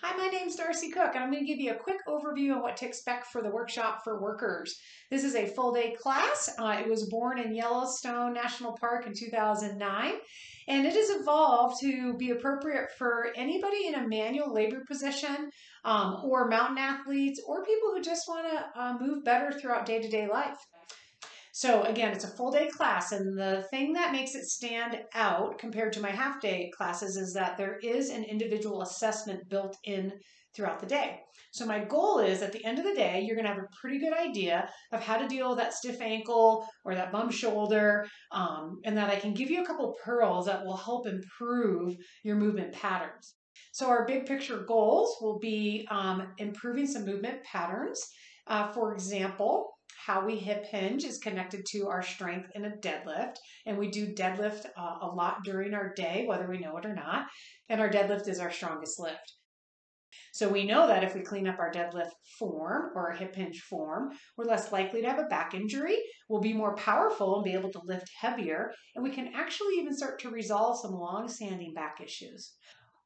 Hi, my name's Darcy Cook, and I'm going to give you a quick overview of what to expect for the workshop for workers. This is a full day class. It was born in Yellowstone National Park in 2009, and it has evolved to be appropriate for anybody in a manual labor position, or mountain athletes, or people who just want to move better throughout day to day life. So again, it's a full day class, and the thing that makes it stand out compared to my half day classes is that there is an individual assessment built in throughout the day. So my goal is at the end of the day, you're going to have a pretty good idea of how to deal with that stiff ankle or that bum shoulder, and that I can give you a couple pearls that will help improve your movement patterns. So our big picture goals will be improving some movement patterns. For example, how we hip hinge is connected to our strength in a deadlift. And we do deadlift a lot during our day, whether we know it or not. And our deadlift is our strongest lift. So we know that if we clean up our deadlift form or our hip hinge form, we're less likely to have a back injury. We'll be more powerful and be able to lift heavier. And we can actually even start to resolve some long-standing back issues.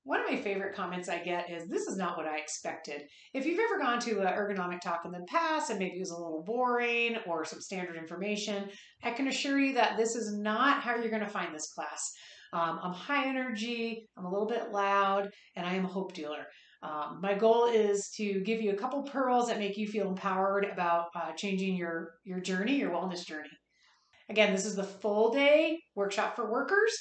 One of my favorite comments I get is, "This is not what I expected." If you've ever gone to an ergonomic talk in the past and maybe it was a little boring or some standard information, I can assure you that this is not how you're going to find this class. I'm high energy, I'm a little bit loud, and I am a hope dealer. My goal is to give you a couple pearls that make you feel empowered about changing your journey, your wellness journey. Again, this is the full day workshop for workers.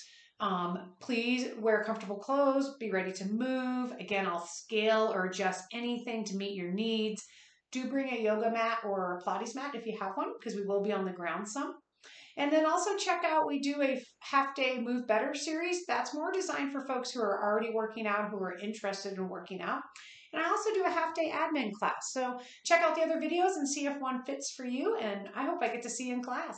Please wear comfortable clothes, be ready to move. Again, I'll scale or adjust anything to meet your needs. Do bring a yoga mat or a Pilates mat if you have one, because we will be on the ground some. And then also check out, we do a half day Move Better series. That's more designed for folks who are already working out, who are interested in working out. And I also do a half day admin class. So check out the other videos and see if one fits for you. And I hope I get to see you in class.